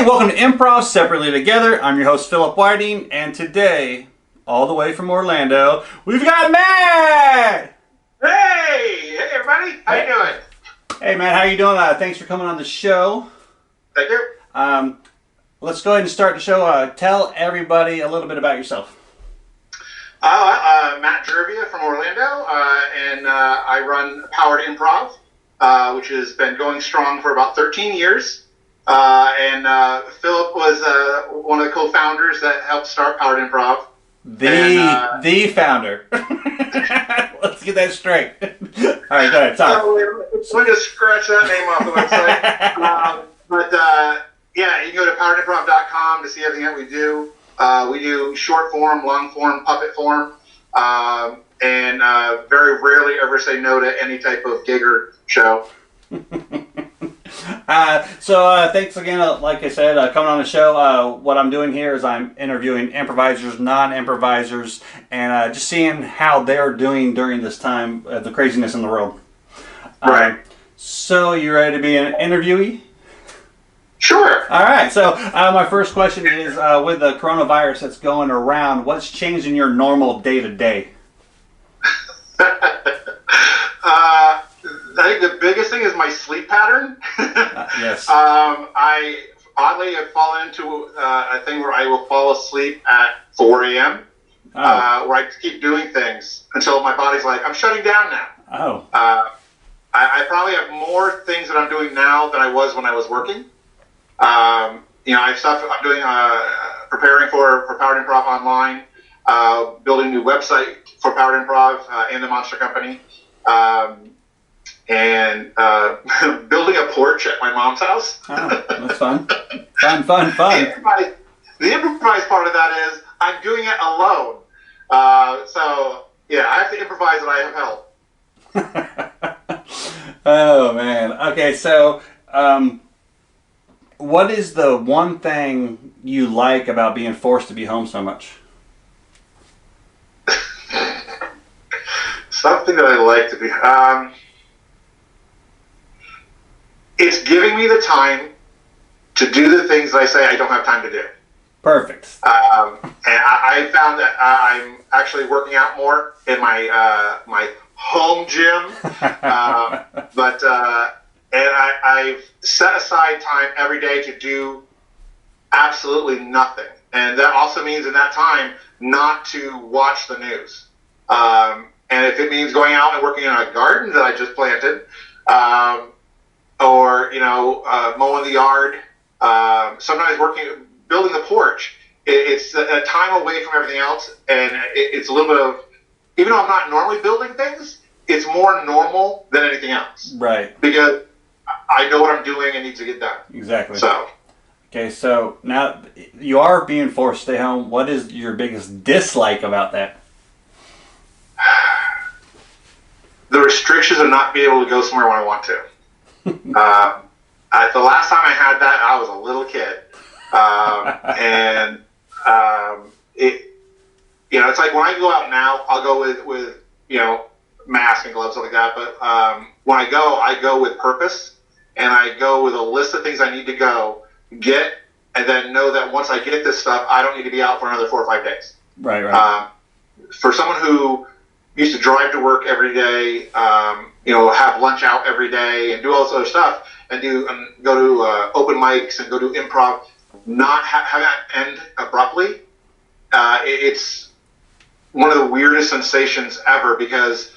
welcome to Improv Separately Together. I'm your host, Philip Whiting, and today, all the way from Orlando, we've got Matt! Hey everybody, how you doing? Hey Matt, how you doing? Thanks for coming on the show. Thank you. Let's go ahead and start the show. Tell everybody a little bit about yourself. Matt Jervia from Orlando, and I run Powered Improv, which has been going strong for about 13 years. Philip was one of the co-founders that helped start Powered Improv. The founder. Let's get that straight. All right, go ahead. Sorry. So we just scratch that name off the website. Yeah, you can go to poweredimprov.com to see everything that we do. We do short form, long form, puppet form, and very rarely ever say no to any type of gig or show. So thanks again, like I said, coming on the show. What I'm doing here is I'm interviewing improvisers, non-improvisers, and just seeing how they're doing during this time, the craziness in the world. Right. So you ready to be an interviewee? Sure. All right. So my first question is, with the coronavirus that's going around, what's changed in your normal day-to-day? I think the biggest thing is my sleep pattern. Yes. I oddly have fallen into a thing where I will fall asleep at 4 a.m. Where I keep doing things until my body's like, I'm shutting down now. Oh. I probably have more things that I'm doing now than I was when I was working. I have stuff I'm doing, preparing for Powered Improv Online, building a new website for Powered Improv and the Monster Company. And building a porch at my mom's house. Oh, that's fun. Fun. The improvised part of that is I'm doing it alone. So, yeah, I have to improvise and I have help. Oh, man. Okay, so what is the one thing you like about being forced to be home so much? Something that I like to be... it's giving me the time to do the things that I say I don't have time to do. Perfect. And I found that I'm actually working out more in my my home gym. And I've set aside time every day to do absolutely nothing. And that also means in that time not to watch the news. And if it means going out and working in a garden that I just planted, or mowing the yard, sometimes building the porch. It's a time away from everything else, and it's a little bit of, even though I'm not normally building things, it's more normal than anything else. Right. Because I know what I'm doing and need to get done. Exactly. So. Okay, so now you are being forced to stay home. What is your biggest dislike about that? The restrictions of not being able to go somewhere when I want to. The last time I had that, I was a little kid, it's like when I go out now, I'll go with mask and gloves, stuff like that. But when I go with purpose, and I go with a list of things I need to go get, and then know that once I get this stuff, I don't need to be out for another 4 or 5 days. Right. For someone who used to drive to work every day, have lunch out every day and do all this other stuff and go to open mics and go do improv, not have that end abruptly. It's one of the weirdest sensations ever because,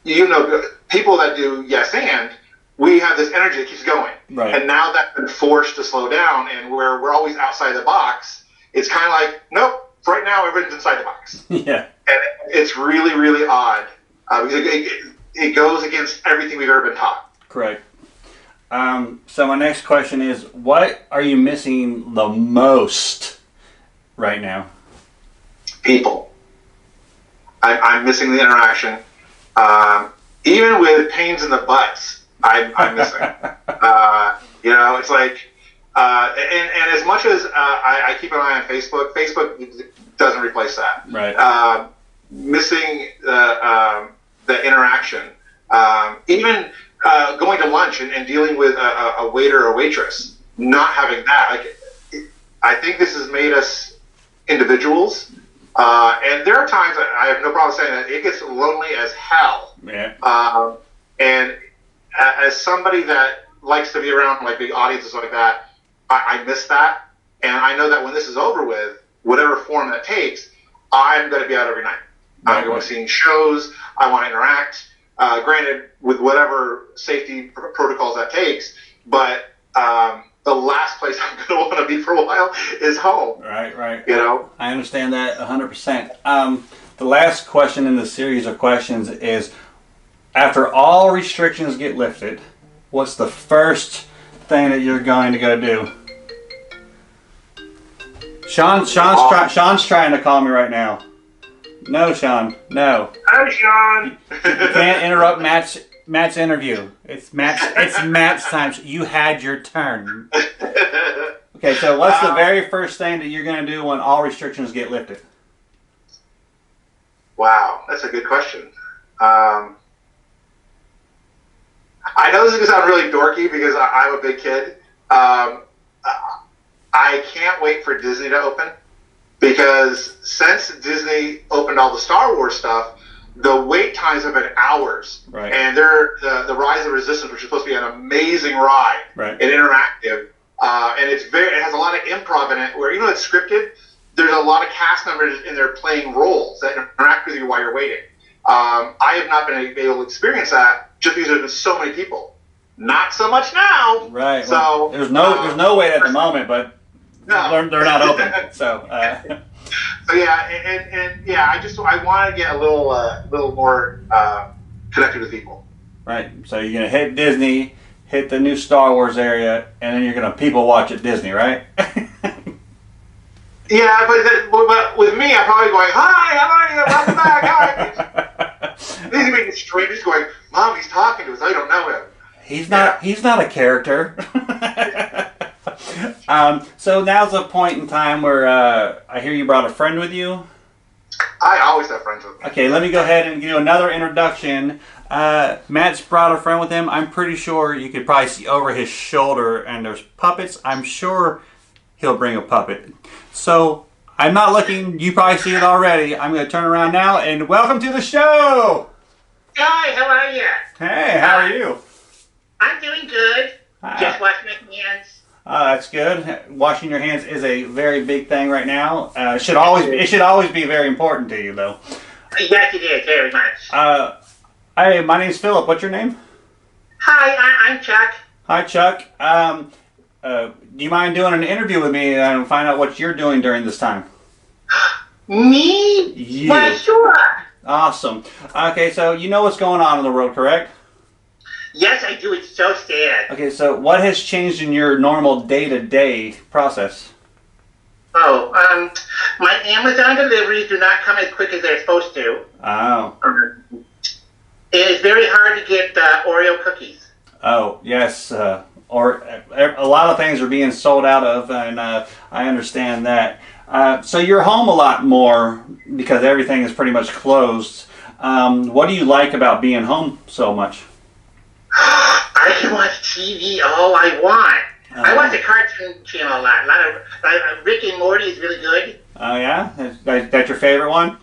people that do yes and, we have this energy that keeps going. Right. And now that's been forced to slow down and where we're always outside the box, it's kind of like, nope, right now everybody's inside the box. Yeah. And it's really, really odd because it goes against everything we've ever been taught. Correct. So my next question is, what are you missing the most right now? People. I'm missing the interaction. Even with pains in the butts, I'm missing. It's like, and as much as I keep an eye on Facebook doesn't replace that. Right. Missing the interaction. Even going to lunch and dealing with a waiter or waitress, not having that. Like I think this has made us individuals. And there are times that I have no problem saying that it gets lonely as hell. Yeah. And as somebody that likes to be around like big audiences like that, I miss that. And I know that when this is over with, whatever form that takes, I'm going to be out every night. I'm going to see shows. I want to interact. Granted, with whatever safety protocols that takes, but the last place I'm going to want to be for a while is home. Right. You know? I understand that 100%. The last question in the series of questions is, after all restrictions get lifted, what's the first thing that you're going to go do? Sean's trying to call me right now. No, Sean. No. Hi, Sean. You can't interrupt Matt's interview. It's Matt's time. You had your turn. Okay, so what's the very first thing that you're going to do when all restrictions get lifted? Wow, that's a good question. I know this is going to sound really dorky because I'm a big kid. I can't wait for Disney to open, because since Disney opened all the Star Wars stuff, the wait times have been hours. Right. And the Rise of Resistance, which is supposed to be an amazing ride, right, and interactive, and it has a lot of improv in it, where even though it's scripted, there's a lot of cast members in there playing roles that interact with you while you're waiting. I have not been able to experience that just because there's been so many people. Not so much now. Right. So well, there's no wait at the moment, but no. they're not open. So. So yeah, and yeah, I want to get a little more connected with people. Right. So you're gonna hit Disney, hit the new Star Wars area, and then you're gonna people watch at Disney, right? Yeah, but with me, I'm probably going, "Hi, how are you? Welcome back. Hi." These are making strangers going, "Mom, he's talking to us. I don't know him." He's not a character. So now's a point in time where I hear you brought a friend with you. I always have friends with me. Okay, let me go ahead and give you another introduction. Matt's brought a friend with him. I'm pretty sure you could probably see over his shoulder, and there's puppets. I'm sure he'll bring a puppet. So I'm not looking. You probably see it already. I'm going to turn around now, and welcome to the show. Hi, how are you? Hey, how are you? I'm doing good. Just washing my hands. That's good. Washing your hands is a very big thing right now. It should always be very important to you, though. Yes, it is very much. Hey, my name's Philip. What's your name? Hi, I'm Chuck. Hi, Chuck. Do you mind doing an interview with me and find out what you're doing during this time? Me? You. Why, sure. Awesome. Okay, so you know what's going on in the world, correct? Yes, I do. It's so sad. Okay, so what has changed in your normal day-to-day process? Oh, my Amazon deliveries do not come as quick as they're supposed to. Oh. It is very hard to get Oreo cookies. Oh, yes. Or a lot of things are being sold out of, and I understand that. So you're home a lot more because everything is pretty much closed. What do you like about being home so much? I can watch TV all I want. I watch the cartoon channel a lot. Rick and Morty is really good. Oh, yeah? That's your favorite one?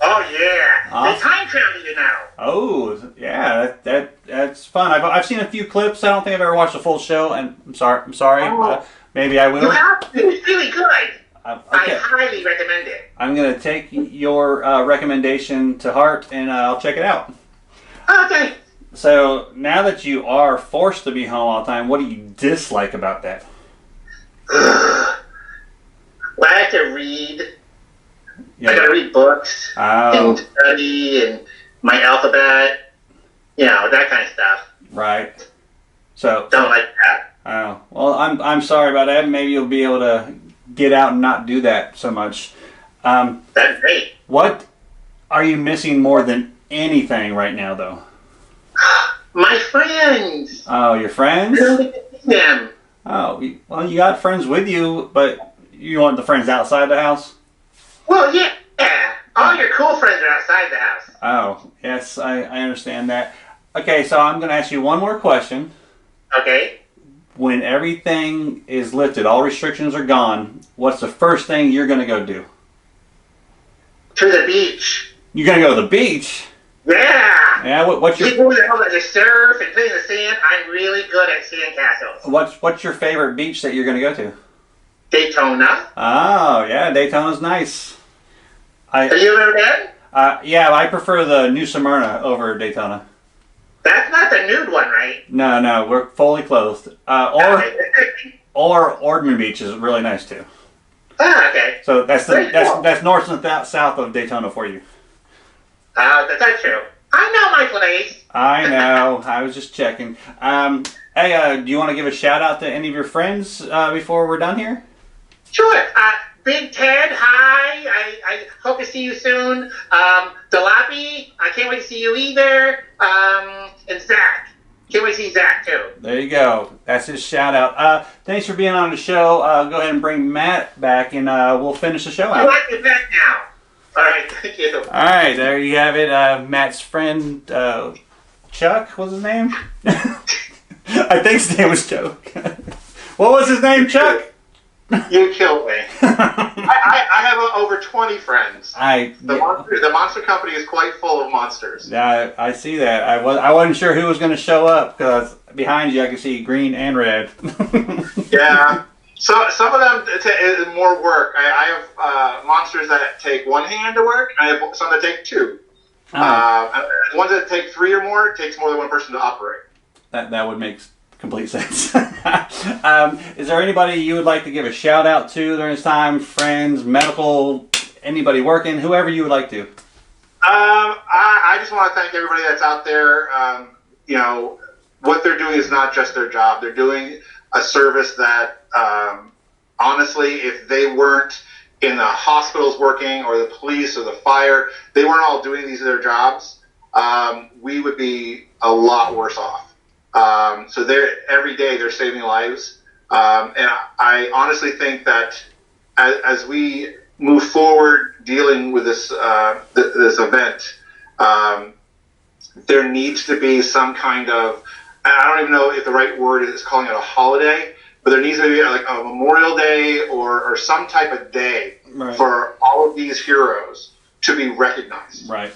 Oh, yeah. Awesome. They time travel you now. Oh, yeah. That's fun. I've seen a few clips. I don't think I've ever watched the full show, and I'm sorry. Oh. Maybe I will. You have to. It's really good. Okay. I highly recommend it. I'm going to take your recommendation to heart, and I'll check it out. Okay. So, now that you are forced to be home all the time, what do you dislike about that? Well, I have to read. Yeah. I gotta read books and study and my alphabet. You know, that kind of stuff. Right. So Don't like that. Oh, well, I'm sorry about that. Maybe you'll be able to get out and not do that so much. That's great. What are you missing more than anything right now, though? My friends. Oh, your friends? I don't get to see them. Oh, well, you got friends with you, but you want the friends outside the house? Well, yeah. All your cool friends are outside the house. Oh, yes, I understand that. Okay, so I'm going to ask you one more question. Okay. when everything is lifted, all restrictions are gone, what's the first thing you're going to go do? To the beach. You're going to go to the beach? Yeah. Yeah. What's your? People that just surf and play in the sand. I'm really good at sand castles. What's your favorite beach that you're going to go to? Daytona. Oh yeah, Daytona's nice. Have you ever been? Yeah, I prefer the New Smyrna over Daytona. That's not the nude one, right? No, we're fully clothed. Or Ordman Beach is really nice too. Ah, okay. So that's north and south of Daytona for you. That's true. I know my place. I know. I was just checking. Hey, do you want to give a shout out to any of your friends before we're done here? Sure. Big Ted, hi. I hope to see you soon. Delapi, I can't wait to see you either. And Zach. Can't wait to see Zach, too. There you go. That's his shout out. Thanks for being on the show. Go ahead and bring Matt back, and we'll finish the show out. I like you back now. All right, thank you. All right, there you have it. Matt's friend, Chuck, was his name? I think his name was Chuck. What was his name, Chuck? You killed me. I have over 20 friends. The monster company is quite full of monsters. I see that. I wasn't sure who was going to show up because behind you I can see green and red. Yeah. So some of them is more work. I have monsters that take one hand to work. I have some that take two. Ones that take three or more, it takes more than one person to operate. That would make complete sense. Is there anybody you would like to give a shout out to during this time? Friends, medical, anybody working, whoever you would like to. I just want to thank everybody that's out there. What they're doing is not just their job. They're doing a service that, honestly, if they weren't in the hospitals working or the police or the fire, they weren't all doing these their jobs, we would be a lot worse off. So every day they're saving lives. And I honestly think that as we move forward dealing with this event, there needs to be some kind of, I don't even know if the right word is calling it a holiday, but there needs to be like a Memorial Day or some type of day for all of these heroes to be recognized. Right.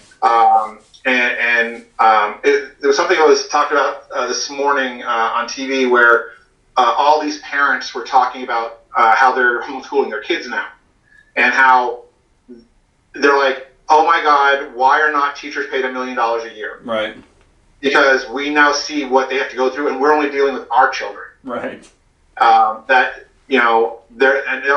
There was something I was talking about this morning on TV where all these parents were talking about how they're homeschooling their kids now, and how they're like, oh my God, why are not teachers paid $1 million a year? Right. Because we now see what they have to go through, and we're only dealing with our children. Right. They're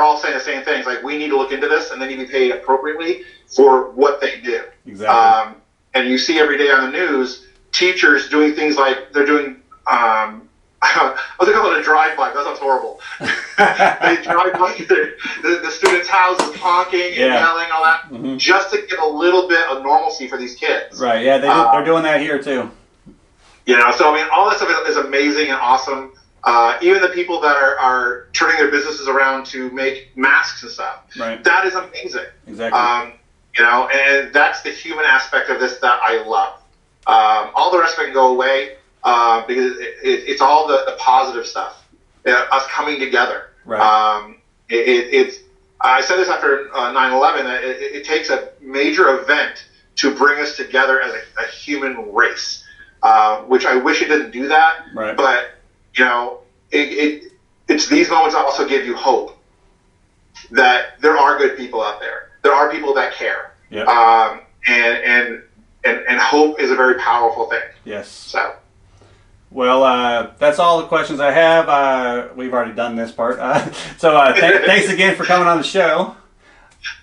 all saying the same things. Like, we need to look into this, and they need to be paid appropriately for what they do. Exactly. And you see every day on the news teachers doing things like they're doing. I was going to call it a drive-by. That sounds horrible. They drive by the students' houses, honking and yelling, all that, just to get a little bit of normalcy for these kids. Right. Yeah, they're doing that here too. So I mean, all that stuff is amazing and awesome. Even the people that are turning their businesses around to make masks and stuff. Right. That is amazing. Exactly. And that's the human aspect of this that I love. All the rest of it can go away because it's all the positive stuff. Us coming together. Right. I said this after 9/11. That it takes a major event to bring us together as a human race, which I wish it didn't do that. Right. But it's these moments that also give you hope that there are good people out there. There are people that care. Yep. And hope is a very powerful thing. Yes. So. Well, that's all the questions I have. We've already done this part. Thanks again for coming on the show.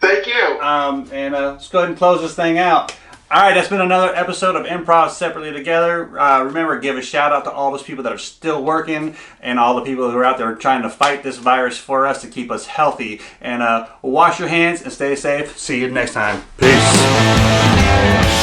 Thank you. And let's go ahead and close this thing out. All right, that's been another episode of Improv Separately Together. Remember, give a shout out to all those people that are still working and all the people who are out there trying to fight this virus for us to keep us healthy. And wash your hands and stay safe. See you next time. Peace.